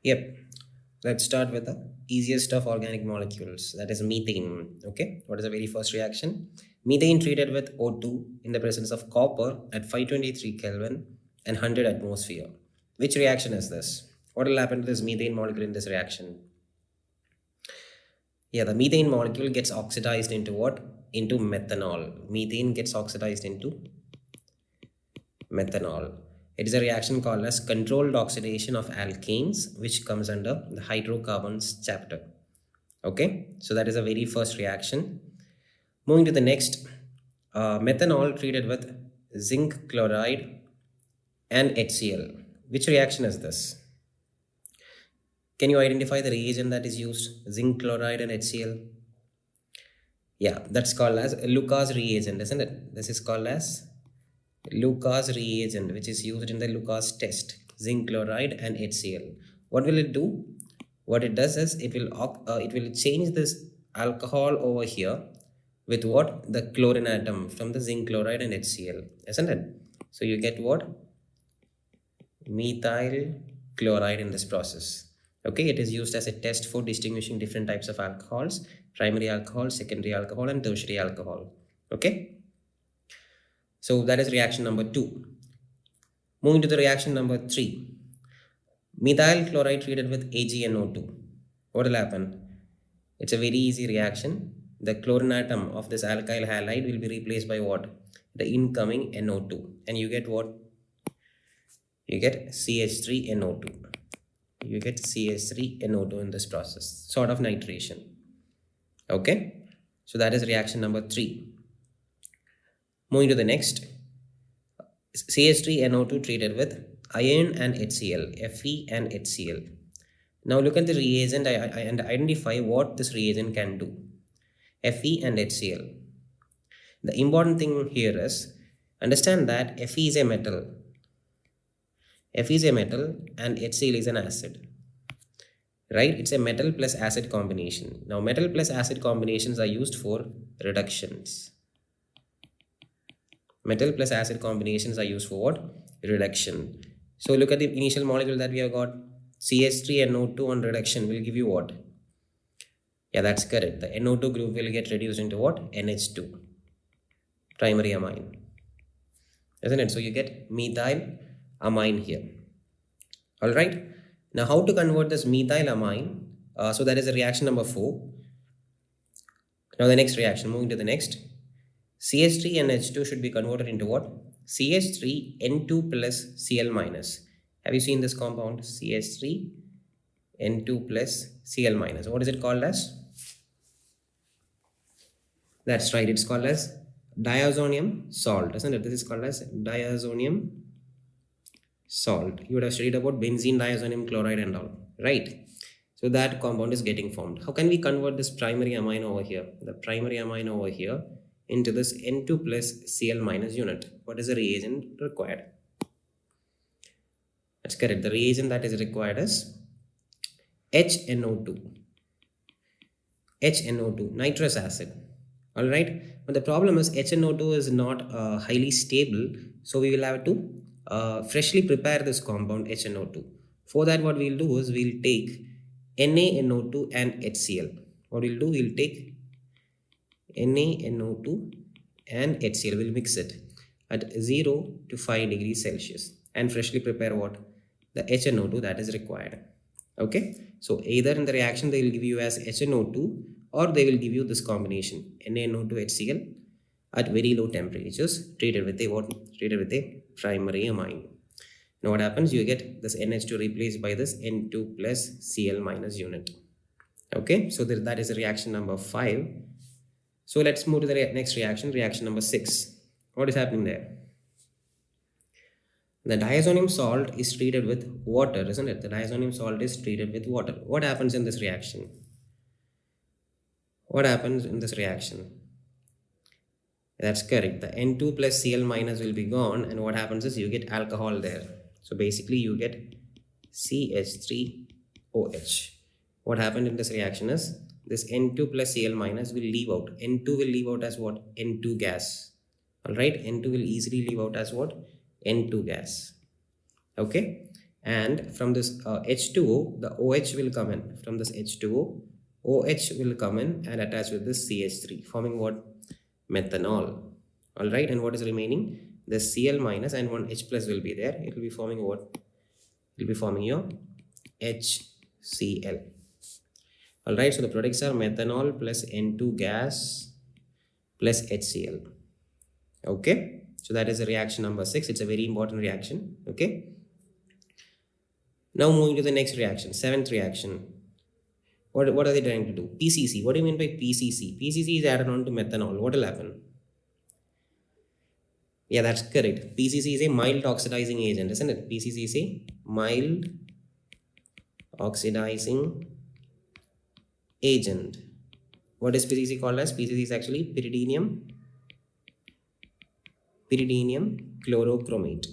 Yep. Let's start with the easiest of organic molecules, that is methane. Okay, what is the very first reaction? Methane treated with O2 in the presence of copper at 523 Kelvin and 100 atmosphere. Which reaction is this? What will happen to this methane molecule in this reaction? Yeah, the methane molecule gets oxidized into what? Into methanol. Methane gets oxidized into methanol. It is a reaction called as controlled oxidation of alkanes, which comes under the hydrocarbons chapter. Okay, so that is a very first reaction. Moving to the next, methanol treated with zinc chloride and HCl. Which reaction is this? Can you identify the reagent that is used? Zinc chloride and HCl. Yeah, that's called as Lucas reagent, isn't it? This is called as Lucas reagent, which is used in the Lucas test. Zinc chloride and HCl. What will it do? What it does is it will change this alcohol over here with what? The chlorine atom from the zinc chloride and HCl, isn't it? So you get what? Methyl chloride in this process. Okay, it is used as a test for distinguishing different types of alcohols: primary alcohol, secondary alcohol, and tertiary alcohol. Okay, so that is reaction number 2. Moving to the reaction number 3, methyl chloride treated with AgNO2. What will happen? It's a very easy reaction. The chlorine atom of this alkyl halide will be replaced by what? The incoming NO2. And you get what? You get Ch3No2. You get Ch3No2 in this process. Sort of nitration. Okay? So that is reaction number 3. Moving to the next. Ch3No2 treated with iron and HCl. Fe and HCl. Now look at the reagent and identify what this reagent can do. Fe and HCl. The important thing here is understand that Fe is a metal. Fe is a metal and HCl is an acid. Right? It's a metal plus acid combination. Now metal plus acid combinations are used for reductions. Metal plus acid combinations are used for what? Reduction. So look at the initial molecule that we have got. CH3NO2 on reduction will give you what? Yeah, that's correct. The NO2 group will get reduced into what? NH2. Primary amine. Isn't it? So you get methyl amine here. Alright. Now how to convert this methyl amine? So that is a reaction number 4. Now the next reaction. Moving to the next. CH3NH2 should be converted into what? CH3N2 plus Cl minus. Have you seen this compound? CH3N2 plus Cl minus. What is it called as? That's right. It's called as diazonium salt, isn't it? This is called as diazonium salt. You would have studied about benzene diazonium chloride and all, right? So that compound is getting formed. How can we convert this primary amine over here? The primary amine over here into this N2 plus Cl minus unit. What is the reagent required? That's correct. The reagent that is required is HNO2. HNO2, nitrous acid. Alright. But the problem is HNO2 is not highly stable. So we will have to freshly prepare this compound HNO2. For that, what we'll do is we'll take NaNO2 and HCl. What we'll do, we'll take NaNO2 and HCl. We'll mix it at 0 to 5 degrees Celsius and freshly prepare what? The HNO2 that is required. Okay. So either in the reaction they will give you as HNO2 or they will give you this combination NaNO2 HCl at very low temperatures treated with a what? Treated with a primary amine. Now what happens? You get this NH2 replaced by this N2 plus Cl minus unit. Okay. So that is reaction number 5. So let's move to the next reaction, reaction number 6. What is happening there? The diazonium salt is treated with water, isn't it? The diazonium salt is treated with water. What happens in this reaction? What happens in this reaction? That's correct. The N2 plus Cl minus will be gone, and what happens is you get alcohol there. So basically you get CH3OH. What happened in this reaction is this N2 plus Cl minus will leave out. N2 will leave out as what? N2 gas. Alright, N2 will easily leave out as what? N2 gas. Okay. And from this H2O, the OH will come in. From this H2O, OH will come in and attach with this CH3, forming what? Methanol. All right, and what is remaining? The Cl minus and one H plus will be there. It will be forming what? It will be forming your HCl. All right, so the products are methanol plus N2 gas plus HCl. Okay, so that is a reaction number 6. It's a very important reaction. Okay, now moving to the next reaction, 7th reaction. What are they trying to do? PCC. What do you mean by PCC? PCC is added on to methanol. What will happen? Yeah, that's correct. PCC is a mild oxidizing agent, isn't it? PCC is a mild oxidizing agent. What is PCC called as? PCC is actually pyridinium chlorochromate.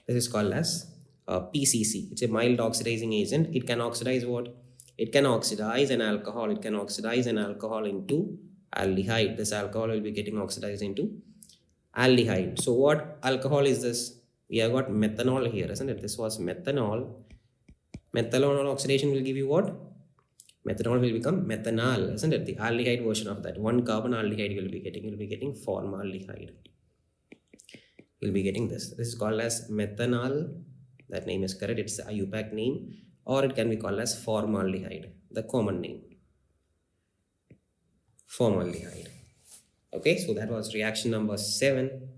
This is called as PCC. It's a mild oxidizing agent. It can oxidize what? It can oxidize an alcohol. It can oxidize an alcohol into aldehyde. This alcohol will be getting oxidized into aldehyde. So what alcohol is this? We have got methanol here, isn't it? This was methanol. Methanol oxidation will give you what? Methanol will become methanol, isn't it? The aldehyde version of that. 1 carbon aldehyde you will be getting. You will be getting formaldehyde. You'll be getting this. This is called as methanol. That name is correct. It's a IUPAC name, or it can be called as formaldehyde, the common name. Formaldehyde. Okay, so that was reaction number 7.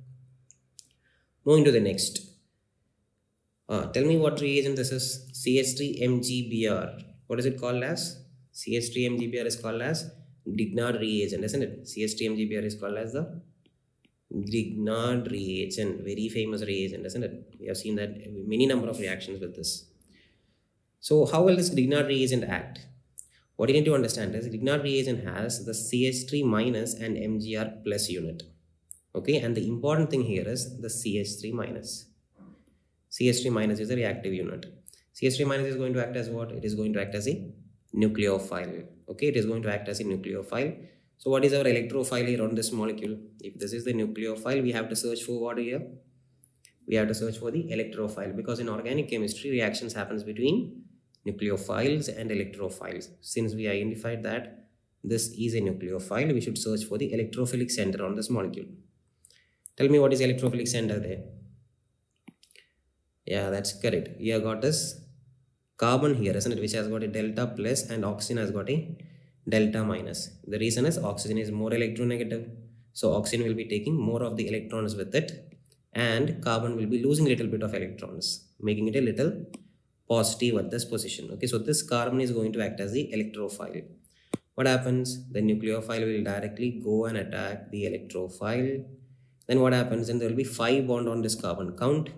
Moving to the next. Tell me what reagent this is. Ch3 What is it called as? Ch3 is called as Grignard reagent, isn't it? Ch3 is called as the Grignard reagent. Very famous reagent, isn't it? We have seen that many number of reactions with this. So how will this Grignard reagent act? What you need to understand is Grignard reagent has the CH3 minus and Mgr plus unit. Okay, and the important thing here is the CH3 minus. CH3 minus is a reactive unit. CH3 minus is going to act as what? It is going to act as a nucleophile. Okay, it is going to act as a nucleophile. So what is our electrophile here on this molecule? If this is the nucleophile, we have to search for what here? We have to search for the electrophile, because in organic chemistry, reactions happens between nucleophiles and electrophiles. Since we identified that this is a nucleophile, we should search for the electrophilic center on this molecule. Tell me what is electrophilic center there? Yeah, that's correct. We have got this carbon here, isn't it, which has got a delta plus and oxygen has got a delta minus. The reason is oxygen is more electronegative. So oxygen will be taking more of the electrons with it, and carbon will be losing a little bit of electrons, making it a little positive at this position. Okay, so this carbon is going to act as the electrophile. What happens? The nucleophile will directly go and attack the electrophile. Then what happens? Then there will be 5 bonds on this carbon. Count.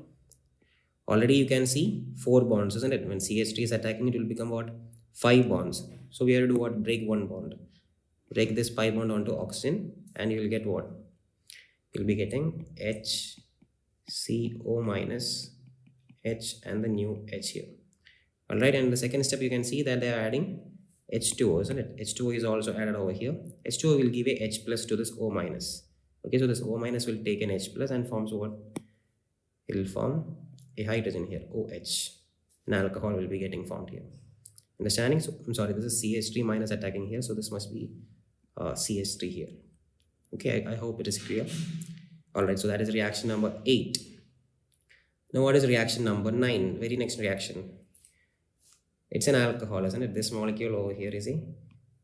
Already you can see 4 bonds, isn't it? When CH3 is attacking, it will become what? 5 bonds. So we have to do what? Break 1 bond. Break this pi bond onto oxygen, and you will get what? You'll be getting HCO minus H and the new H here. Alright, and the second step you can see that they are adding H2O, isn't it? H2O is also added over here. H2O will give a H plus to this O minus. Okay, so this O minus will take an H plus and forms what? It will form a hydrogen here, OH. An alcohol will be getting formed here. Understanding? So I'm sorry, this is CH3 minus attacking here, so this must be CH3 here. Okay, I hope it is clear. Alright, so that is reaction number 8. Now what is reaction number 9? Very next reaction. It's an alcohol, isn't it? This molecule over here is a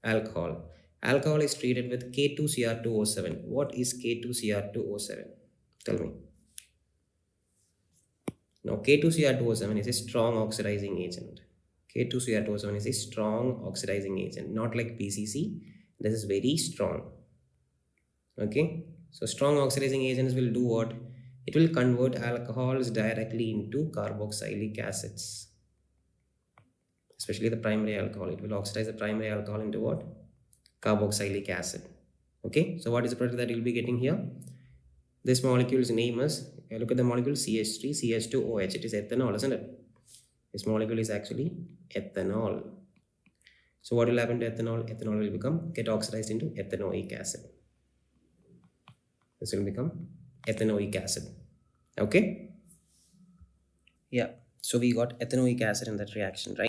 alcohol. Alcohol is treated with K2Cr2O7. What is K2Cr2O7? Tell me. Now K2Cr2O7 is a strong oxidizing agent. K2Cr2O7 is a strong oxidizing agent, not like PCC. This is very strong. Okay, so strong oxidizing agents will do what? It will convert alcohols directly into carboxylic acids, especially the primary alcohol. It will oxidize the primary alcohol into what? Carboxylic acid. Okay, so what is the product that you'll be getting here? This molecule's name is, look at the molecule CH3, CH2OH. It is ethanol, isn't it? This molecule is actually ethanol. So what will happen to ethanol? Ethanol will get oxidized into ethanoic acid. This will become ethanoic acid. Okay. Yeah. So we got ethanoic acid in that reaction, right?